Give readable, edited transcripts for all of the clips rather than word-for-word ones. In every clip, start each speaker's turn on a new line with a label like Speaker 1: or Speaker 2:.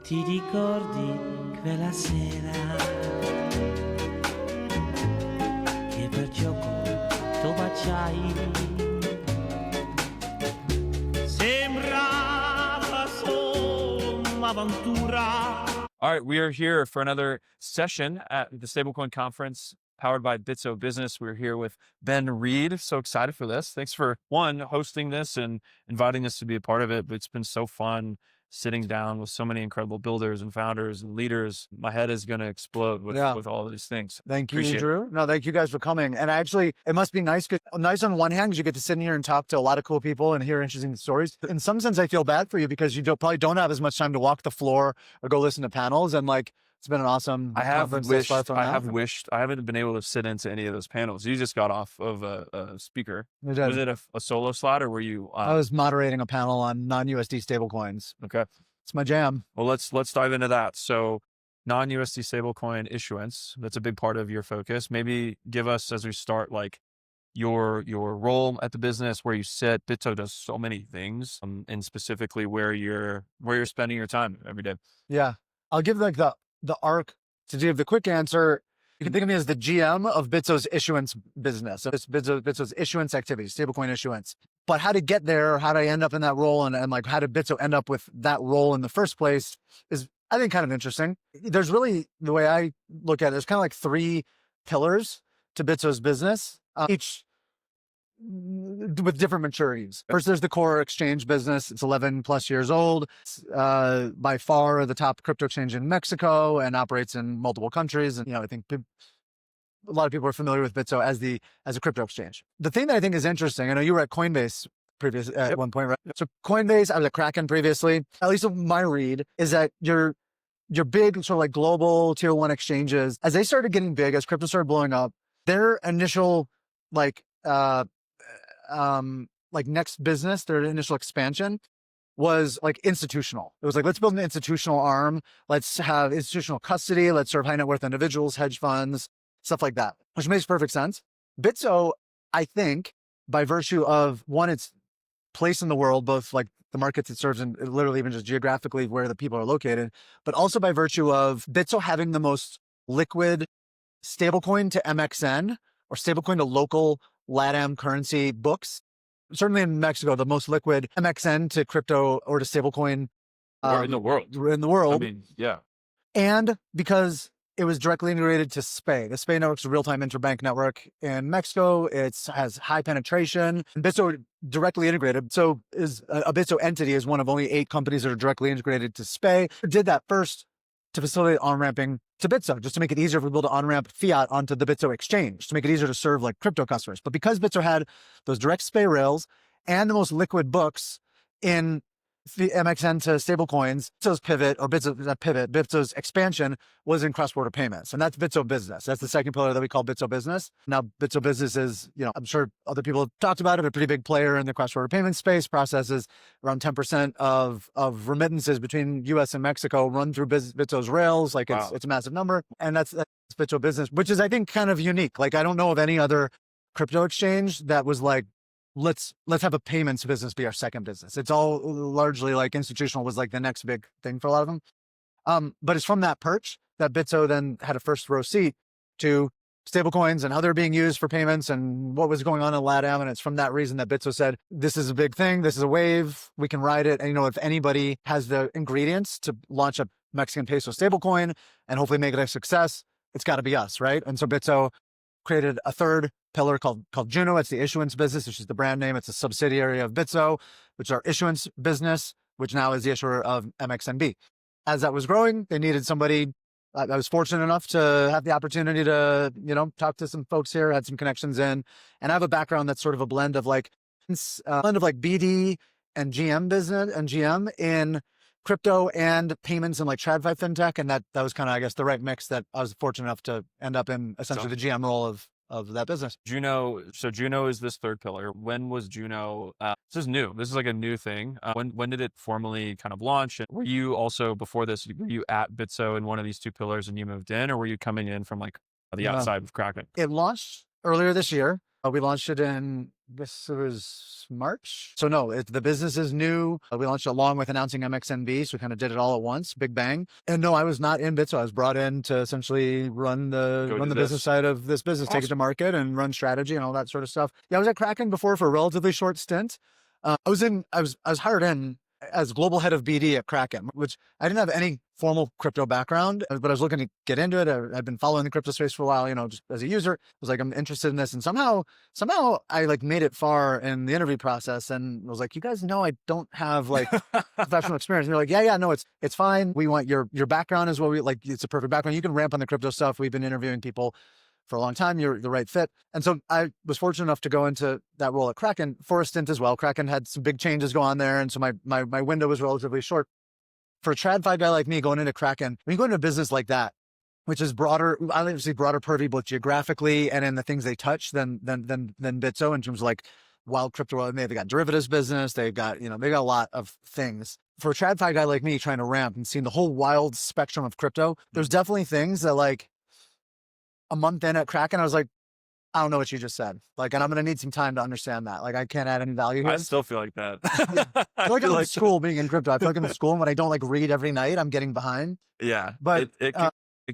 Speaker 1: Ti ricordi quella sera che per gioco tu baciai? Sembrava solo un'avventura.
Speaker 2: All right, we are here for another session at the Stablecoin Conference powered by Bitso Business. We're here with Ben Reid. So excited for this. Thanks for, one, hosting this and inviting us to be a part of it. But it's been so fun sitting down with so many incredible builders and founders and leaders. My head is going to explode with all of these things.
Speaker 3: Thank you,
Speaker 2: Appreciate
Speaker 3: Drew. No, thank you guys for coming. And actually, it must be nice on one hand, because you get to sit in here and talk to a lot of cool people and hear interesting stories. In some sense, I feel bad for you because you probably don't have as much time to walk the floor or go listen to panels. And like, it's been an awesome conference thus far.
Speaker 2: I haven't been able to sit into any of those panels. You just got off of a speaker. Was it a solo slot or were you?
Speaker 3: I was moderating a panel on non-USD stablecoins.
Speaker 2: Okay.
Speaker 3: It's my jam.
Speaker 2: Well, let's dive into that. So non-USD stablecoin issuance, that's a big part of your focus. Maybe give us, as we start, like your role at the business, where you sit. Bitso does so many things, and specifically where you're spending your time every day.
Speaker 3: Yeah. I'll give like the arc to give the quick answer. You can think of me as the GM of Bitso's issuance business. So it's Bitso's issuance activities, stablecoin issuance. But how to get there, how to end up in that role, and like how did Bitso end up with that role in the first place is, I think, kind of interesting. There's really, the way I look at it, there's kind of like three pillars to Bitso's business, each with different maturities. First, there's the core exchange business. It's 11 plus years old. It's, by far the top crypto exchange in Mexico and operates in multiple countries. And, I think a lot of people are familiar with Bitso as a crypto exchange. The thing that I think is interesting, I know you were at Coinbase at one point, right? So Coinbase, I was at Kraken previously. At least my read is that your big sort of like global tier one exchanges, as they started getting big, as crypto started blowing up, their initial next business, their initial expansion was like institutional. It was like, let's build an institutional arm. Let's have institutional custody. Let's serve high net worth individuals, hedge funds, stuff like that, which makes perfect sense. Bitso, I think, by virtue of, one, its place in the world, both like the markets it serves and literally even just geographically where the people are located, but also by virtue of Bitso having the most liquid stablecoin to MXN or stablecoin to local LATAM currency books. Certainly in Mexico, the most liquid MXN to crypto or to stablecoin
Speaker 2: in the world.
Speaker 3: I
Speaker 2: mean, yeah.
Speaker 3: And because it was directly integrated to SPEI. The SPEI network is a real-time interbank network in Mexico. It has high penetration. And Bitso directly integrated. So is a Bitso entity is one of only 8 companies that are directly integrated to SPEI. It did that first to facilitate on-ramping to Bitso, just to make it easier for people to on-ramp fiat onto the Bitso exchange, to make it easier to serve like crypto customers. But because Bitso had those direct SPEI rails and the most liquid books in the MXN to stablecoins, Bitso's expansion was in cross-border payments. And that's Bitso Business. That's the second pillar that we call Bitso Business. Now, Bitso Business is, I'm sure other people have talked about it, a pretty big player in the cross-border payment space, processes around 10% of remittances between US and Mexico run through Bitso's rails. Like it's a massive number. And that's Bitso Business, which is, I think, kind of unique. Like, I don't know of any other crypto exchange that was like, let's have a payments business be our second business. It's all largely like institutional was like the next big thing for a lot of them. But it's from that perch that Bitso then had a first row seat to stablecoins and how they're being used for payments and what was going on in LATAM. And it's from that reason that Bitso said, this is a big thing. This is a wave. We can ride it. And if anybody has the ingredients to launch a Mexican peso stablecoin and hopefully make it a success, it's got to be us, right? And so Bitso created a third pillar called Juno. It's the issuance business, which is the brand name. It's a subsidiary of Bitso, which is our issuance business, which now is the issuer of MXNB. As that was growing, they needed somebody. I was fortunate enough to have the opportunity to, talk to some folks here, had some connections in, and I have a background that's sort of a blend of like BD and GM business and GM in crypto and payments and like TradFi FinTech. And that was kind of, I guess, the right mix that I was fortunate enough to end up in essentially the GM role of that business.
Speaker 2: Juno. So Juno is this third pillar. When was Juno? This is new. This is like a new thing. When did it formally kind of launch? And were you also, before this, were you at Bitso in one of these two pillars and you moved in, or were you coming in from like the outside of Kraken?
Speaker 3: It launched earlier this year. We launched it in, this was March. So no, the business is new. We launched it along with announcing MXNB. So we kind of did it all at once, big bang. And no, I was not in Bitso. I was brought in to essentially run the business side of this business, take it to market and run strategy and all that sort of stuff. Yeah, I was at Kraken before for a relatively short stint. I was hired in as global head of BD at Kraken, which I didn't have any formal crypto background, but I was looking to get into it. I've been following the crypto space for a while, just as a user. I was like, I'm interested in this. And somehow I like made it far in the interview process and was like, you guys know, I don't have like professional experience. And they're like, yeah, no, it's fine. We want your background is what we like. It's a perfect background. You can ramp on the crypto stuff. We've been interviewing people for a long time. You're the right fit. And so I was fortunate enough to go into that role at Kraken for a stint as well. Kraken had some big changes go on there. And so my window was relatively short. For a TradFi guy like me going into Kraken, when you go into a business like that, which is broader, obviously broader purview, both geographically and in the things they touch than Bitso in terms of like wild crypto. They've got derivatives business. They've got, they got a lot of things. For a TradFi guy like me trying to ramp and seeing the whole wild spectrum of crypto, there's definitely things that like, a month in at Kraken, I was like, I don't know what you just said. Like, and I'm going to need some time to understand that. Like, I can't add any value here.
Speaker 2: I still feel like that.
Speaker 3: Yeah. I feel like I'm in school being in crypto. I feel like I'm in school and when I don't like read every night, I'm getting behind.
Speaker 2: Yeah.
Speaker 3: But
Speaker 2: it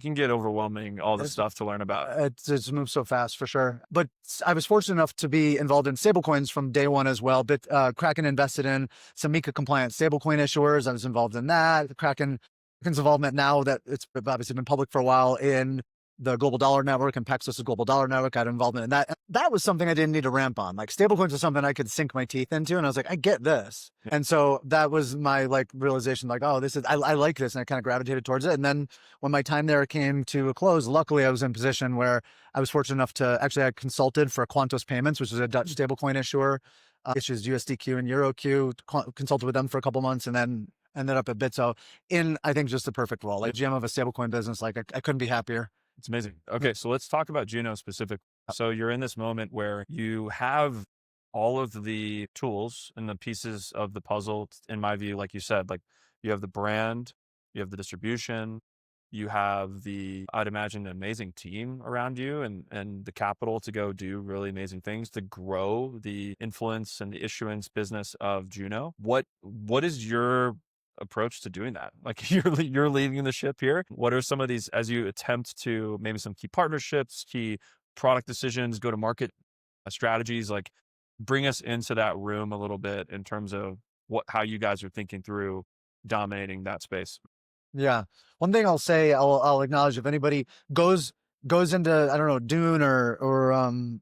Speaker 2: can get overwhelming, all the stuff to learn about.
Speaker 3: It's moved so fast for sure. But I was fortunate enough to be involved in stablecoins from day one as well. But Kraken invested in some MiCA compliant stablecoin issuers. I was involved in that. Kraken's involvement now that it's obviously been public for a while in the global dollar network and Peso's global dollar network. I had involvement in that. And that was something I didn't need to ramp on. Like stablecoins was something I could sink my teeth into. And I was like, I get this. Yeah. And so that was my like realization, like, oh, I like this. And I kind of gravitated towards it. And then when my time there came to a close, luckily I was in a position where I was fortunate enough to actually, I consulted for Quantos Payments, which is a Dutch stablecoin issuer, issues USDQ and EuroQ, consulted with them for a couple months and then ended up at Bitso in, I think, just the perfect role. Like GM of a stablecoin business. Like I couldn't be happier.
Speaker 2: It's amazing. Okay, so let's talk about Juno specifically. So you're in this moment where you have all of the tools and the pieces of the puzzle, in my view, like you said, like you have the brand, you have the distribution, you have I'd imagine, an amazing team around you and the capital to go do really amazing things to grow the influence and the issuance business of Juno. What is your approach to doing that? Like you're leading the ship here. What are some of these, as you attempt to maybe some key partnerships, key product decisions, go to market strategies, like bring us into that room a little bit in terms of how you guys are thinking through dominating that space?
Speaker 3: Yeah. One thing I'll say, I'll acknowledge if anybody goes into, I don't know, Dune or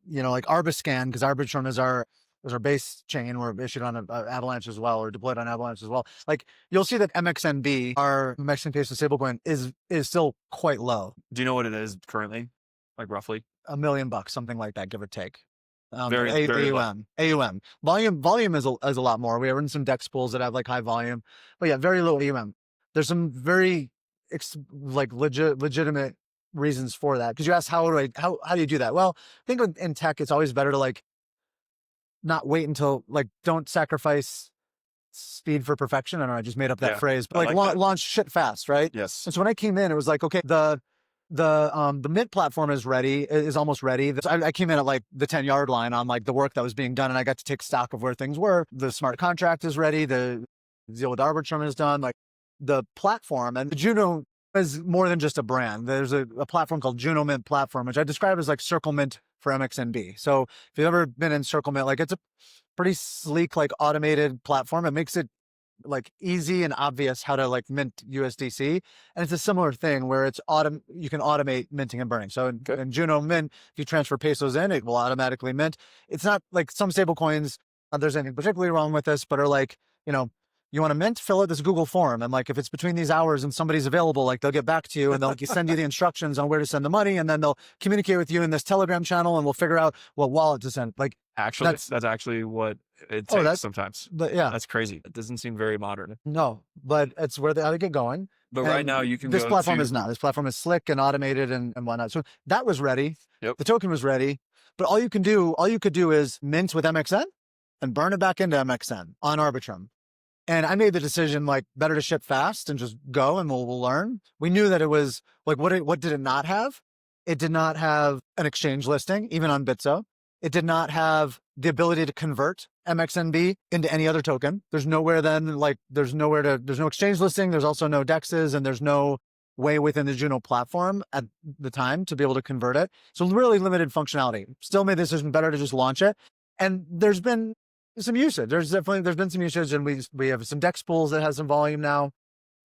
Speaker 3: like Arbiscan, because Arbitrum is our base chain. We're issued on Avalanche as well, or deployed on Avalanche as well. Like you'll see that MXNB, our Mexican peso stablecoin, is still quite low.
Speaker 2: Do you know what it is currently? Like roughly
Speaker 3: $1 million, something like that, give or take.
Speaker 2: Very
Speaker 3: AUM. Volume is a lot more. We are in some DEX pools that have like high volume, but yeah, very low AUM. There's some very legitimate reasons for that. Because you asked how do you do that? Well, I think in tech, it's always better to like not wait until like don't sacrifice speed for perfection. I don't know. I just made up that phrase, but like launch shit fast, right?
Speaker 2: Yes.
Speaker 3: And so when I came in, it was like, okay, the Mint platform is almost ready. I came in at like the 10-yard line on like the work that was being done, and I got to take stock of where things were. The smart contract is ready. The deal with Arbitrum is done. Like the platform, and Juno is more than just a brand. There's a platform called Juno Mint platform, which I describe as like Circle Mint for MXNB. So if you've ever been in Circle Mint, like it's a pretty sleek, like automated platform. It makes it like easy and obvious how to like mint USDC. And it's a similar thing where you can automate minting and burning. So in Juno Mint, if you transfer pesos in, it will automatically mint. It's not like some stable coins, there's anything particularly wrong with this, but are like, you want to mint, fill out this Google form. And like, if it's between these hours and somebody's available, like they'll get back to you and they'll send you the instructions on where to send the money. And then they'll communicate with you in this Telegram channel and we'll figure out what wallet to send. Like
Speaker 2: actually, that's actually what it takes sometimes.
Speaker 3: But yeah,
Speaker 2: that's crazy. It doesn't seem very modern.
Speaker 3: No, but it's where they get going.
Speaker 2: But right now you can
Speaker 3: this platform is not. This platform is slick and automated and whatnot. So that was ready.
Speaker 2: Yep.
Speaker 3: The token was ready. But all you could do is mint with MXN and burn it back into MXN on Arbitrum. And I made the decision, like, better to ship fast and just go and we'll learn. We knew that it was like, what did it not have? It did not have an exchange listing, even on Bitso. It did not have the ability to convert MXNB into any other token. There's nowhere then, like, there's no exchange listing. There's also no DEXs, and there's no way within the Juno platform at the time to be able to convert it. So really limited functionality. Still made the decision better to just launch it. And there's been some usage. There's been some usage, and we have some DEX pools that has some volume now,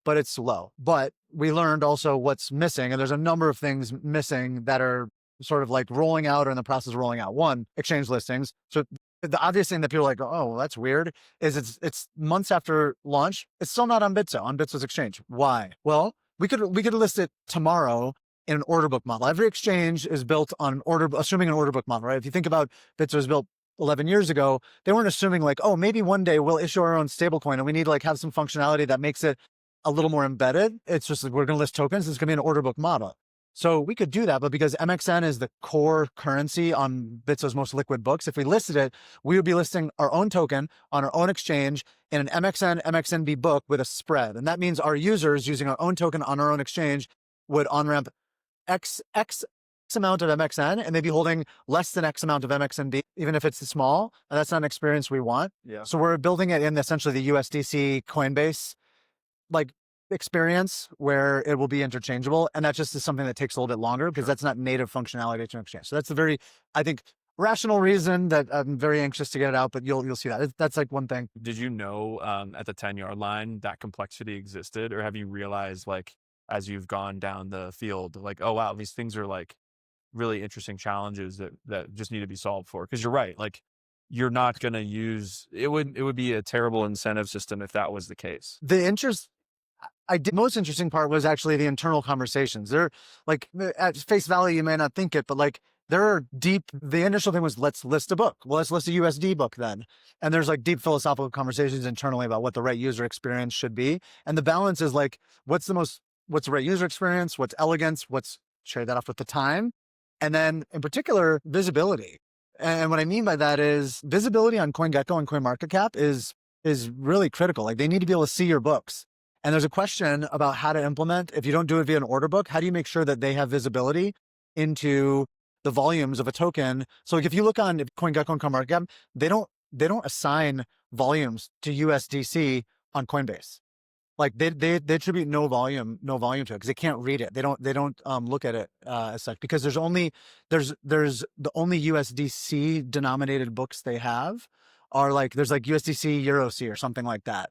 Speaker 3: but it's low. But we learned also what's missing, and there's a number of things missing that are sort of like rolling out or in the process of rolling out. One, exchange listings. So the obvious thing that people are like, oh, well, that's weird, is it's months after launch. It's still not on Bitso, on Bitso's exchange. Why? Well, we could list it tomorrow in an order book model. Every exchange is built on assuming an order book model, right? If you think about Bitso was built 11 years ago, they weren't assuming like, oh, maybe one day we'll issue our own stablecoin and we need to like have some functionality that makes it a little more embedded. It's just like, we're going to list tokens. It's going to be an order book model. So we could do that, but because MXN is the core currency on Bitso's most liquid books, if we listed it, we would be listing our own token on our own exchange in an MXN, MXNB book with a spread. And that means our users using our own token on our own exchange would on-ramp X amount of MXN, and they'd be holding less than X amount of MXNB, even if it's small. And that's not an experience we want.
Speaker 2: Yeah.
Speaker 3: So we're building it in essentially the USDC Coinbase like experience where it will be interchangeable. And that just is something that takes a little bit longer because that's not native functionality to an exchange. So that's a very, I think, rational reason that I'm very anxious to get it out, but you'll see that. That's like one thing.
Speaker 2: Did you know at the 10-yard line that complexity existed, or have you realized like as you've gone down the field, like, oh wow, these things are like really interesting challenges that just need to be solved for? Because you're right, like you're not going to use it would be a terrible incentive system if that was the case.
Speaker 3: Most interesting part was actually the internal conversations. They're like, at face value, you may not think it, but like there are deep, the initial thing was, let's list a book. Well, let's list a USD book then. And there's like deep philosophical conversations internally about what the right user experience should be. And the balance is like, what's the right user experience? What's elegance? What's trade that off with the time? And then in particular, visibility. And what I mean by that is visibility on CoinGecko and CoinMarketCap is really critical. Like they need to be able to see your books. And there's a question about how to implement, if you don't do it via an order book, how do you make sure that they have visibility into the volumes of a token? So like if you look on CoinGecko and CoinMarketCap, they don't assign volumes to USDC on Coinbase. Like they attribute no volume to it because they can't read it. They don't look at it as such, because there's the only USDC denominated books they have are like, there's like USDC EuroC or something like that.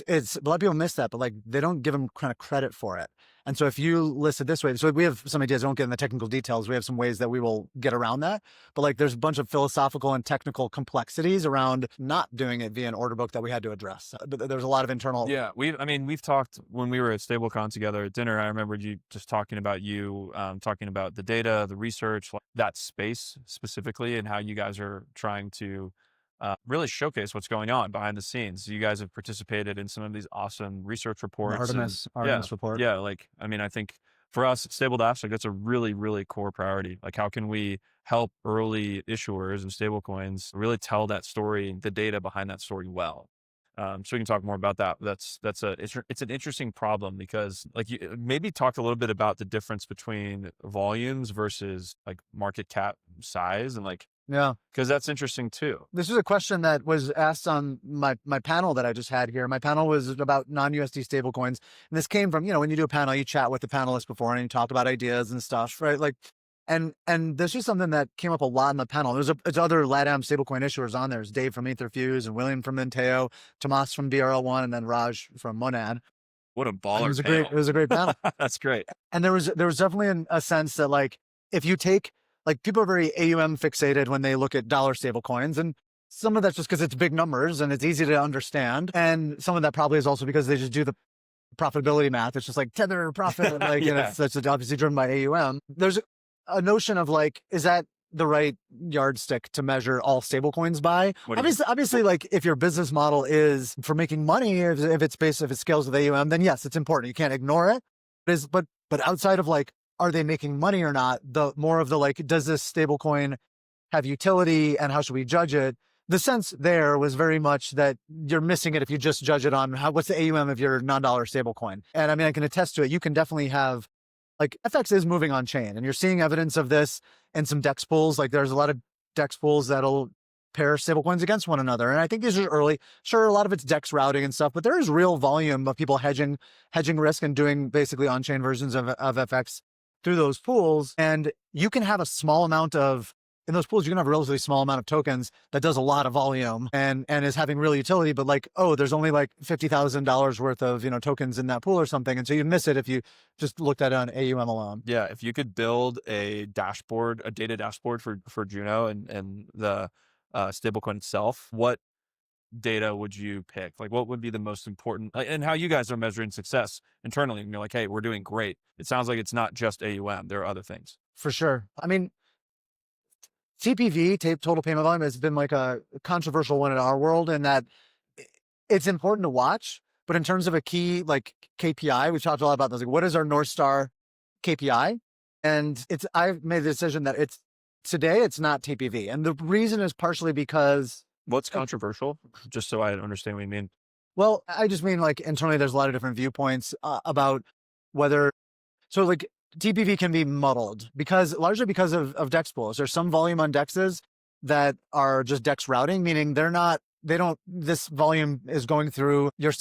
Speaker 3: It's a lot of people miss that, but like they don't give them kind of credit for it. And so if you list it this way, so we have some ideas, I won't get in the technical details. We have some ways that we will get around that, but like there's a bunch of philosophical and technical complexities around not doing it via an order book that we had to address. But there's a lot of internal.
Speaker 2: Yeah. We've talked when we were at Stablecon together at dinner. I remembered you just talking about the data, the research, like that space specifically, and how you guys are trying to really showcase what's going on behind the scenes. You guys have participated in some of these awesome research reports.
Speaker 3: Artemis report.
Speaker 2: Yeah. Like, I think for us at Stabledash, like that's a really, really core priority. Like how can we help early issuers and stablecoins really tell that story, the data behind that story well? So we can talk more about that. It's an interesting problem because like you maybe talked a little bit about the difference between volumes versus like market cap size, and like,
Speaker 3: yeah,
Speaker 2: because that's interesting too.
Speaker 3: This was a question that was asked on my panel that I just had here. My panel was about non-USD stablecoins. And this came from, when you do a panel, you chat with the panelists before and you talk about ideas and stuff, right? Like, and this is something that came up a lot in the panel. There's other LATAM stablecoin issuers on there. There's Dave from Etherfuse and William from Inteo, Tomas from BRL1, and then Raj from Monad.
Speaker 2: What a baller
Speaker 3: It was a great panel.
Speaker 2: That's great.
Speaker 3: And there was definitely a sense that like, if you take, like people are very AUM fixated when they look at dollar stable coins. And some of that's just because it's big numbers and it's easy to understand. And some of that probably is also because they just do the profitability math. It's just like tether profit. Like,
Speaker 2: yeah.
Speaker 3: And that's obviously driven by AUM. There's a notion of like, is that the right yardstick to measure all stable coins by? Obviously, like if your business model is for making money, if it scales with AUM, then yes, it's important. You can't ignore it. But outside of like, are they making money or not? The more of the like, does this stable coin have utility and how should we judge it? The sense there was very much that you're missing it if you just judge it on what's the AUM of your non-dollar stable coin. And I mean, I can attest to it. You can definitely have, like FX is moving on chain and you're seeing evidence of this in some DEX pools. Like there's a lot of DEX pools that'll pair stablecoins against one another. And I think these are early. Sure, a lot of it's DEX routing and stuff, but there is real volume of people hedging risk and doing basically on-chain versions of FX through those pools. And you can have a small amount of, in those pools, you can have a relatively small amount of tokens that does a lot of volume and is having real utility, but like, oh, there's only like $50,000 worth of, tokens in that pool or something. And so you miss it if you just looked at it on AUM alone.
Speaker 2: Yeah. If you could build a dashboard, a data dashboard for Juno and the stablecoin itself, what data would you pick? Like, what would be the most important, and how you guys are measuring success internally? And you're like, hey, we're doing great. It sounds like it's not just AUM. There are other things.
Speaker 3: For sure. I mean, TPV, total payment volume, has been like a controversial one in our world, in that it's important to watch, but in terms of a key like KPI, we've talked a lot about this. Like, what is our North Star KPI? And I've made the decision that today it's not TPV. And the reason is partially because...
Speaker 2: What's controversial? Just so I understand what you mean.
Speaker 3: Well, I just mean like internally, there's a lot of different viewpoints about whether, so like TPV can be muddled largely because of DEX pools. There's some volume on DEXs that are just DEX routing, meaning this volume is going through your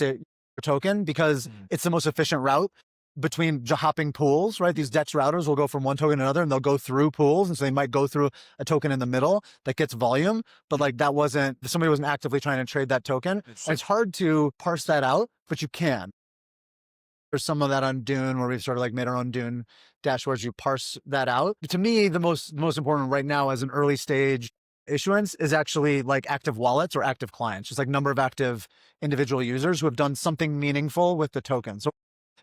Speaker 3: token because it's the most efficient route between hopping pools, right? These DEX routers will go from one token to another and they'll go through pools. And so they might go through a token in the middle that gets volume, but like somebody wasn't actively trying to trade that token. It's hard to parse that out, but you can. There's some of that on Dune where we've sort of like made our own Dune dashboards. You parse that out. To me, the most important right now as an early stage issuance is actually like active wallets or active clients, just like number of active individual users who have done something meaningful with the token. So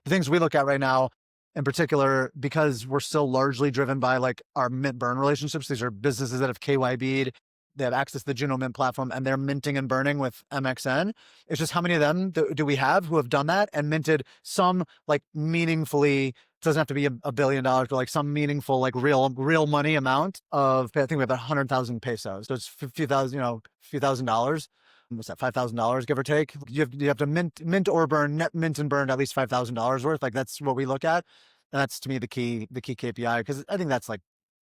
Speaker 3: the things we look at right now, in particular, because we're still largely driven by like our mint burn relationships. These are businesses that have KYB'd, they have access to the Juno Mint platform, and they're minting and burning with MXN. It's just how many of them do we have who have done that and minted some like meaningfully, it doesn't have to be $1 billion, but like some meaningful, like real money amount of, I think we have 100,000 pesos. So it's a few thousand dollars. What's that, $5,000, give or take? You have to mint or burn, net mint and burn at least $5,000 worth. Like that's what we look at. And that's to me the key KPI, because I think that's like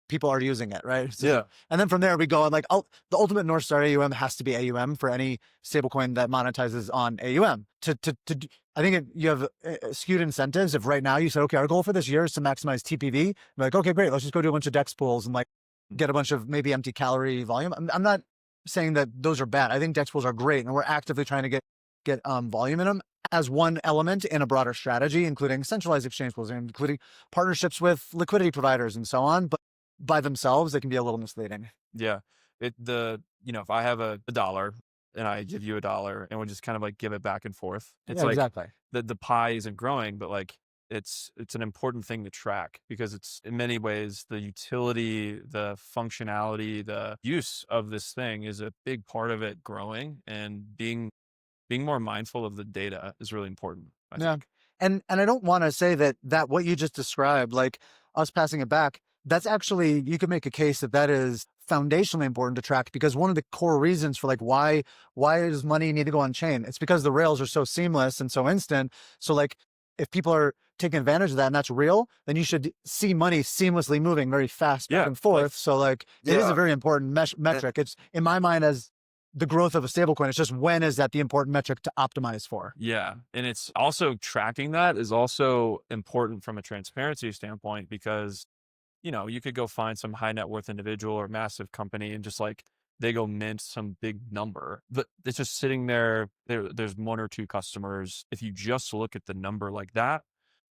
Speaker 3: people are using it, right? So,
Speaker 2: yeah.
Speaker 3: And then from there we go and like, the ultimate North Star AUM has to be AUM for any stablecoin that monetizes on AUM. I think you have skewed incentives. If right now you said, okay, our goal for this year is to maximize TPV, you're like, okay, great, let's just go do a bunch of DEX pools and like get a bunch of maybe empty calorie volume. I'm not saying that those are bad. I think DEX pools are great, and we're actively trying to get volume in them as one element in a broader strategy, including centralized exchange pools, including partnerships with liquidity providers and so on. But by themselves, they can be a little misleading.
Speaker 2: Yeah. If I have a dollar and I give you $1 and we just kind of like give it back and forth, it's like
Speaker 3: exactly.
Speaker 2: The pie isn't growing, but like it's an important thing to track, because it's in many ways the utility, the functionality, the use of this thing is a big part of it growing, and being more mindful of the data is really important, I think.
Speaker 3: And I don't want to say that what you just described, like us passing it back, that's actually, you could make a case that is foundationally important to track, because one of the core reasons for like why does money need to go on chain? It's because the rails are so seamless and so instant. So like if people are taking advantage of that and that's real, then you should see money seamlessly moving very fast back and forth. So like it is a very important metric. It's in my mind as the growth of a stablecoin. It's just, when is that the important metric to optimize for?
Speaker 2: Yeah. And it's also tracking that is also important from a transparency standpoint, because you could go find some high net worth individual or massive company and just like they go mint some big number, but it's just sitting there. There's one or two customers. If you just look at the number like that,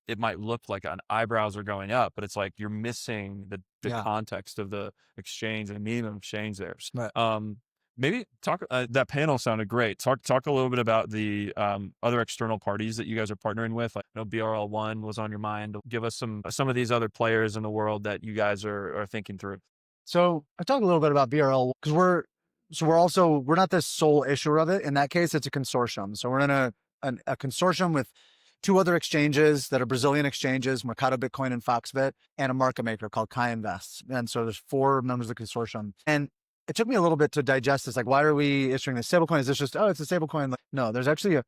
Speaker 2: it might look like an eyebrows are going up, but it's like you're missing the context of the exchange and the meaning of exchange there.
Speaker 3: Right.
Speaker 2: Maybe talk, that panel sounded great. Talk a little bit about the other external parties that you guys are partnering with. Like, I know BRL1 was on your mind. Give us some of these other players in the world that you guys are thinking through.
Speaker 3: So I talk a little bit about BRL because we're not the sole issuer of it. In that case, it's a consortium. So we're in a consortium with two other exchanges that are Brazilian exchanges, Mercado Bitcoin and Foxbit, and a market maker called Kai Invest. And so there's 4 members of the consortium. And it took me a little bit to digest this. Like, why are we issuing this stablecoin? Is this just, it's a stablecoin? Like, no, there's actually a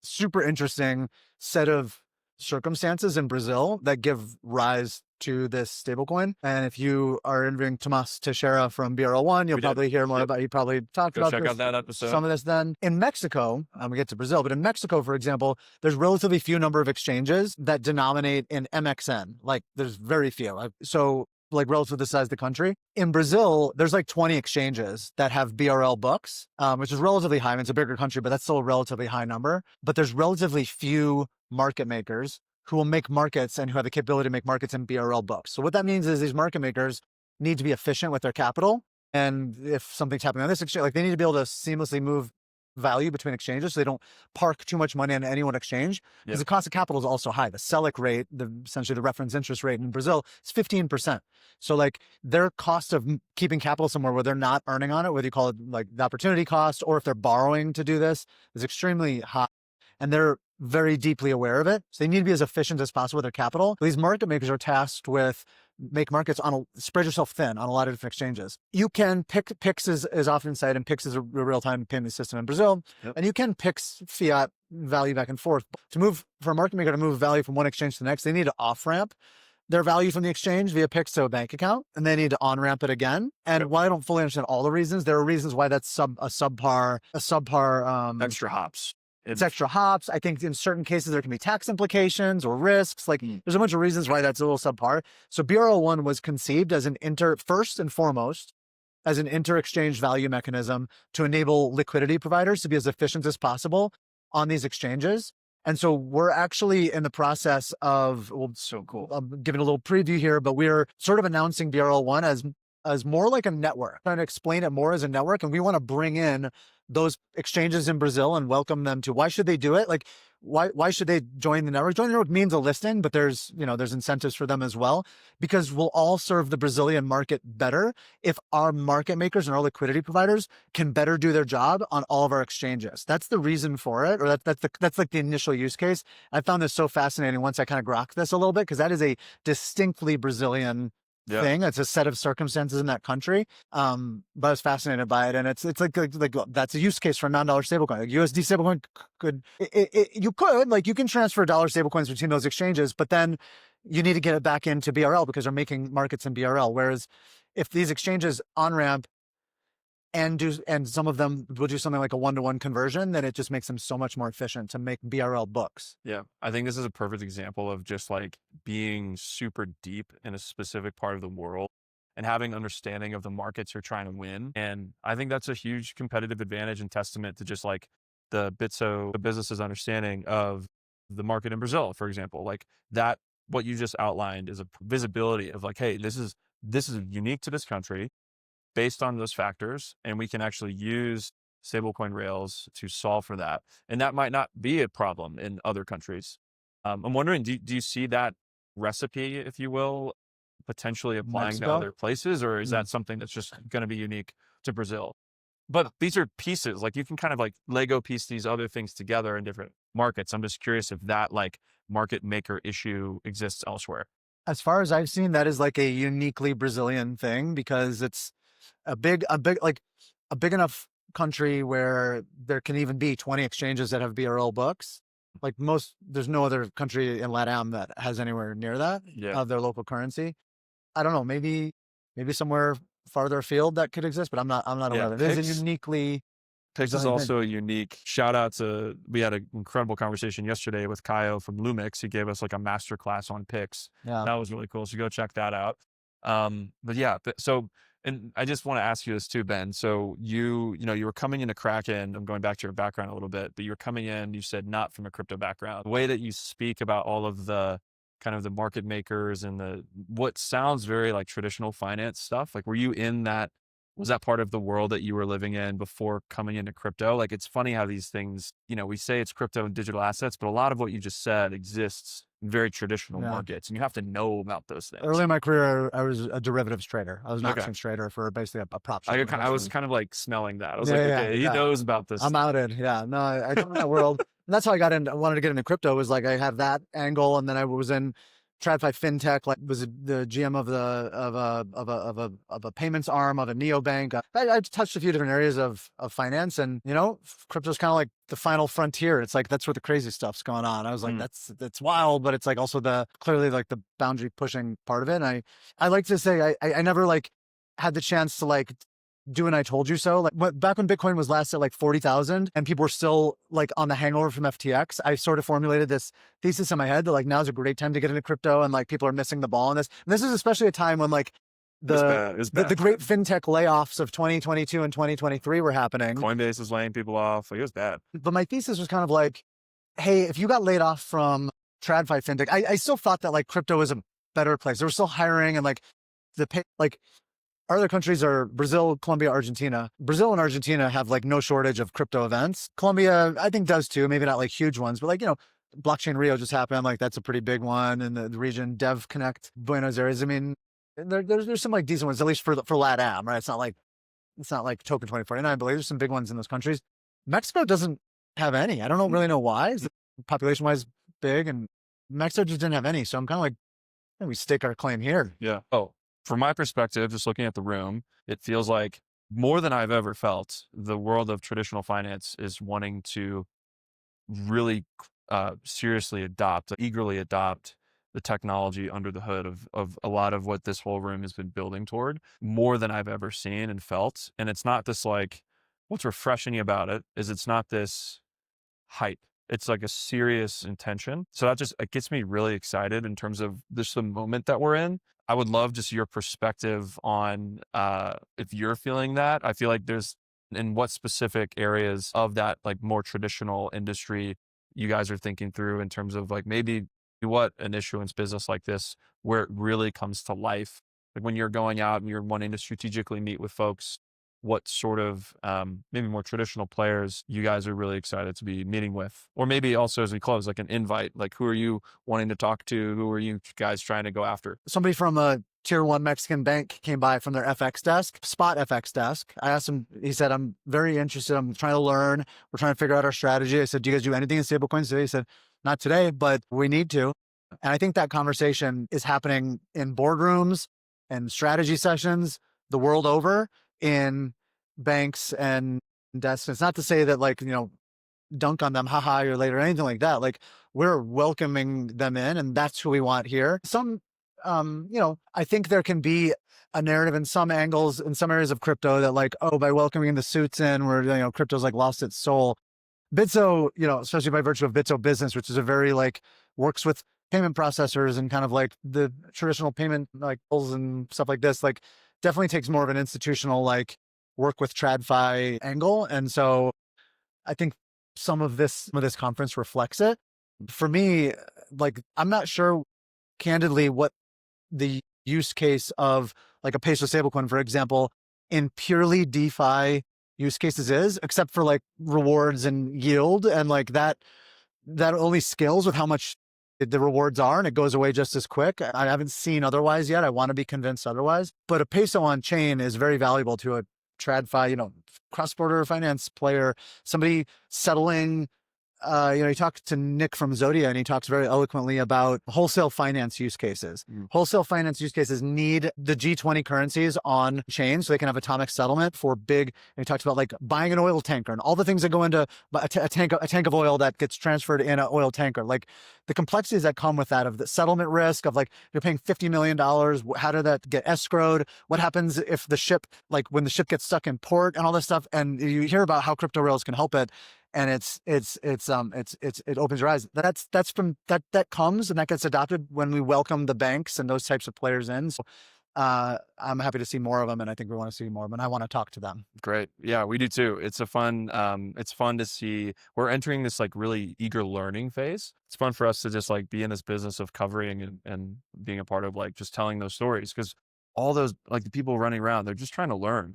Speaker 3: super interesting set of circumstances in Brazil that give rise to this stablecoin. And if you are interviewing Tomas Teixeira from BRL1, you'll probably hear more about, he probably talked about
Speaker 2: check out that
Speaker 3: some
Speaker 2: episode.
Speaker 3: of this then. In Mexico, we get to Brazil, but in Mexico, for example, there's relatively few number of exchanges that denominate in MXN. Like there's very few. So like relative to the size of the country. In Brazil, there's like 20 exchanges that have BRL books, which is relatively high. I mean, it's a bigger country, but that's still a relatively high number. But there's relatively few market makers who will make markets and who have the capability to make markets in BRL books. So what that means is these market makers need to be efficient with their capital. And if something's happening on this exchange, like they need to be able to seamlessly move value between exchanges so they don't park too much money on any one exchange, because the cost of capital is also high. The Selic rate, essentially the reference interest rate in Brazil, is 15%. So like their cost of keeping capital somewhere where they're not earning on it, whether you call it like the opportunity cost or if they're borrowing to do this, is extremely high. And they're very deeply aware of it. So they need to be as efficient as possible with their capital. These market makers are tasked with make markets spread yourself thin on a lot of different exchanges. You can PIX is often cited, and PIX is a real-time payment system in Brazil. And you can PIX fiat value back and forth. For a market maker to move value from one exchange to the next, they need to off-ramp their value from the exchange via PIX to a bank account, and they need to on-ramp it again. And while I don't fully understand all the reasons, there are reasons why that's a subpar
Speaker 2: extra hops.
Speaker 3: It's extra hops. I think in certain cases there can be tax implications or risks. Like there's a bunch of reasons why that's a little subpar. So BRL1 was conceived as first and foremost, as an inter-exchange value mechanism to enable liquidity providers to be as efficient as possible on these exchanges. And so we're actually in the process of,
Speaker 2: so cool.
Speaker 3: I'm giving a little preview here, but we're sort of announcing BRL1 as more like a network, trying to explain it more as a network. And we want to bring in those exchanges in Brazil and welcome them to, why should they do it? Like, why should they join the network? Join the network means a listing, but there's incentives for them as well, because we'll all serve the Brazilian market better if our market makers and our liquidity providers can better do their job on all of our exchanges. That's the reason for it, or that's like the initial use case. I found this so fascinating once I kind of grokked this a little bit, because that is a distinctly Brazilian thing. It's a set of circumstances in that country. But I was fascinated by it. And it's like that's a use case for a non-dollar stablecoin. Like USD stablecoin you can transfer dollar stablecoins between those exchanges, but then you need to get it back into BRL because they're making markets in BRL. Whereas if these exchanges on-ramp and some of them will do something like a one-to-one conversion, then it just makes them so much more efficient to make BRL books.
Speaker 2: Yeah. I think this is a perfect example of just like being super deep in a specific part of the world and having understanding of the markets you're trying to win. And I think that's a huge competitive advantage and testament to just like the Bitso Business's understanding of the market in Brazil, for example. Like that, what you just outlined is a visibility of like, hey, this is unique to this country based on those factors, and we can actually use stablecoin rails to solve for that. And that might not be a problem in other countries. I'm wondering, do you see that recipe, if you will, potentially applying to other places, or is that something that's just going to be unique to Brazil? But these are pieces, like you can kind of like Lego piece these other things together in different markets. I'm just curious if that like market maker issue exists elsewhere.
Speaker 3: As far as I've seen, that is like a uniquely Brazilian thing, because it's a big enough country where there can even be 20 exchanges that have BRL books. Like there's no other country in LATAM that has anywhere near that of their local currency. I don't know, maybe somewhere farther afield that could exist, but I'm not aware of it. It is a uniquely
Speaker 2: PIX is also a unique shout out to, we had an incredible conversation yesterday with Kaio from Lumix. He gave us like a master class on PIX. That was really cool. So go check that out. And I just want to ask you this too, Ben. So you were coming into Kraken. I'm going back to your background a little bit, but you were coming in, you said not from a crypto background. The way that you speak about all of the kind of the market makers and what sounds very like traditional finance stuff. Like, was that part of the world that you were living in before coming into crypto? Like, it's funny how these things, we say it's crypto and digital assets, but a lot of what you just said exists in very traditional markets, and you have to know about those things.
Speaker 3: Early in my career, I was a derivatives trader. I was an options trader for basically a prop shop.
Speaker 2: I was kind of like smelling that. I was he knows about this.
Speaker 3: I'm outed. Yeah, no, I come in that world. And that's how I wanted to get into crypto, was like I have that angle. And then I was in TradFi FinTech, like was the GM of a payments arm of a neobank. I've touched a few different areas of finance, and crypto's kind of like the final frontier. It's like that's where the crazy stuff's going on. I was like, that's wild, but it's like also clearly like the boundary pushing part of it. And I like to say I never like had the chance to like do an I told you so. Like back when Bitcoin was last at like 40,000 and people were still like on the hangover from FTX, I sort of formulated this thesis in my head that like now's a great time to get into crypto, and like people are missing the ball on this. And this is especially a time when like the great fintech layoffs of 2022 and 2023 were happening.
Speaker 2: Coinbase was laying people off. Like, it was bad.
Speaker 3: But my thesis was kind of like, hey, if you got laid off from TradFi FinTech, I still thought that like crypto was a better place. They were still hiring, and like our other countries are Brazil, Colombia, Argentina. Brazil and Argentina have like no shortage of crypto events. Colombia, I think, does too. Maybe not like huge ones, but like, Blockchain Rio just happened. Like that's a pretty big one in the region. Dev Connect, Buenos Aires. I mean, there's some like decent ones, at least for LATAM, right? It's not like Token 2049, I believe there's some big ones in those countries. Mexico doesn't have any. I don't really know why. It's population-wise big, and Mexico just didn't have any. So I'm kind of like, we stake our claim here.
Speaker 2: Yeah. Oh, from my perspective, just looking at the room, it feels like more than I've ever felt, the world of traditional finance is wanting to really seriously eagerly adopt the technology under the hood of a lot of what this whole room has been building toward, more than I've ever seen and felt. And it's not this like, what's refreshing about it is it's not this hype. It's like a serious intention. So it gets me really excited in terms of this the moment that we're in. I would love just your perspective on if you're feeling that. I feel like in what specific areas of that like more traditional industry you guys are thinking through in terms of like maybe what an issuance business like this, where it really comes to life. Like when you're going out and you're wanting to strategically meet with folks, what sort of maybe more traditional players you guys are really excited to be meeting with? Or maybe also as we close, like an invite, like who are you wanting to talk to? Who are you guys trying to go after?
Speaker 3: Somebody from a tier 1 Mexican bank came by from their FX desk, spot FX desk. I asked him, he said, I'm very interested. I'm trying to learn. We're trying to figure out our strategy. I said, do you guys do anything in stablecoins today? He said, not today, but we need to. And I think that conversation is happening in boardrooms and strategy sessions the world over in banks and desks. It's not to say that like, dunk on them, haha, you're late or anything like that. Like we're welcoming them in, and that's who we want here. Some, I think there can be a narrative in some angles, in some areas of crypto that like, oh, by welcoming the suits in, where, crypto's like lost its soul. Bitso, especially by virtue of Bitso Business, which is a very like works with payment processors and kind of like the traditional payment like bills and stuff like this, like definitely takes more of an institutional like work with TradFi angle. And so I think some of this conference reflects it. For me, like, I'm not sure candidly what the use case of like a Peso stablecoin, for example, in purely DeFi use cases is, except for like rewards and yield. And like that only scales with how much the rewards are, and it goes away just as quick. I haven't seen otherwise yet. I want to be convinced otherwise, but a Peso on chain is very valuable to a TradFi, cross-border finance player, somebody settling. You talk to Nick from Zodia, and he talks very eloquently about wholesale finance use cases. Wholesale finance use cases need the G20 currencies on chain so they can have atomic settlement for big. And he talks about like buying an oil tanker and all the things that go into a tank of oil that gets transferred in an oil tanker. Like the complexities that come with that, of the settlement risk of like you're paying $50 million. How did that get escrowed? What happens if the ship, like when the ship gets stuck in port and all this stuff? And you hear about how crypto rails can help it. And it opens your eyes. That comes and that gets adopted when we welcome the banks and those types of players in. So I'm happy to see more of them, and I think we want to see more of them, and I want to talk to them.
Speaker 2: Great. Yeah, we do too. It's fun to see. We're entering this like really eager learning phase. It's fun for us to just like be in this business of covering and being a part of like just telling those stories, because all those like the people running around, they're just trying to learn.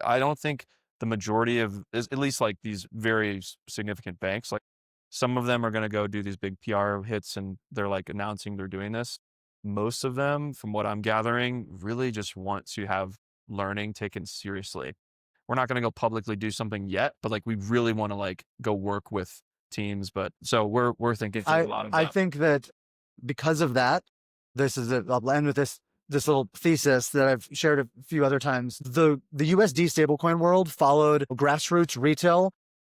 Speaker 2: I don't think the majority of, at least like these very significant banks, like some of them are going to go do these big PR hits and they're like announcing they're doing this. Most of them, from what I'm gathering, really just want to have learning taken seriously. We're not going to go publicly do something yet, but like we really want to like go work with teams. But so we're thinking a lot of that.
Speaker 3: I think that because of that, this is it. I'll end with this little thesis that I've shared a few other times. The USD stablecoin world followed grassroots retail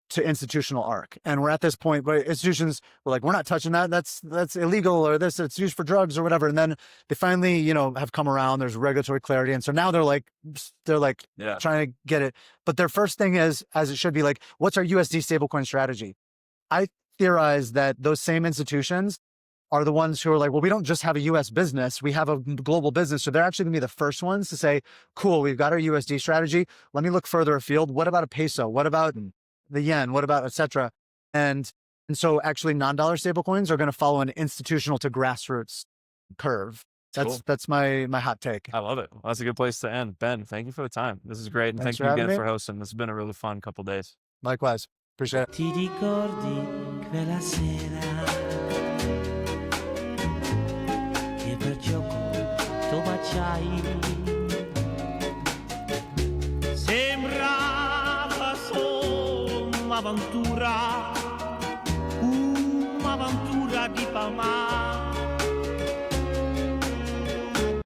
Speaker 3: to institutional arc. And we're at this point where institutions were like, we're not touching that. That's illegal, or it's used for drugs or whatever. And then they finally, have come around. There's regulatory clarity. And so now they're like trying to get it. But their first thing is, as it should be, like, what's our USD stablecoin strategy? I theorize that those same institutions are the ones who are like, well, we don't just have a US business, we have a global business. So they're actually gonna be the first ones to say, cool, we've got our USD strategy. Let me look further afield. What about a peso? What about the yen? What about et cetera? And so actually non-dollar stablecoins are going to follow an institutional to grassroots curve. That's my hot take.
Speaker 2: I love it. Well, that's a good place to end. Ben, thank you for the time. This is great. And
Speaker 3: Thanks
Speaker 2: thank you again
Speaker 3: for
Speaker 2: for hosting. This has been a really fun couple days.
Speaker 3: Likewise. Appreciate it.
Speaker 1: Ti ricordi quella sera che per gioco tu baciai? Sembrava solo un'avventura di Palma.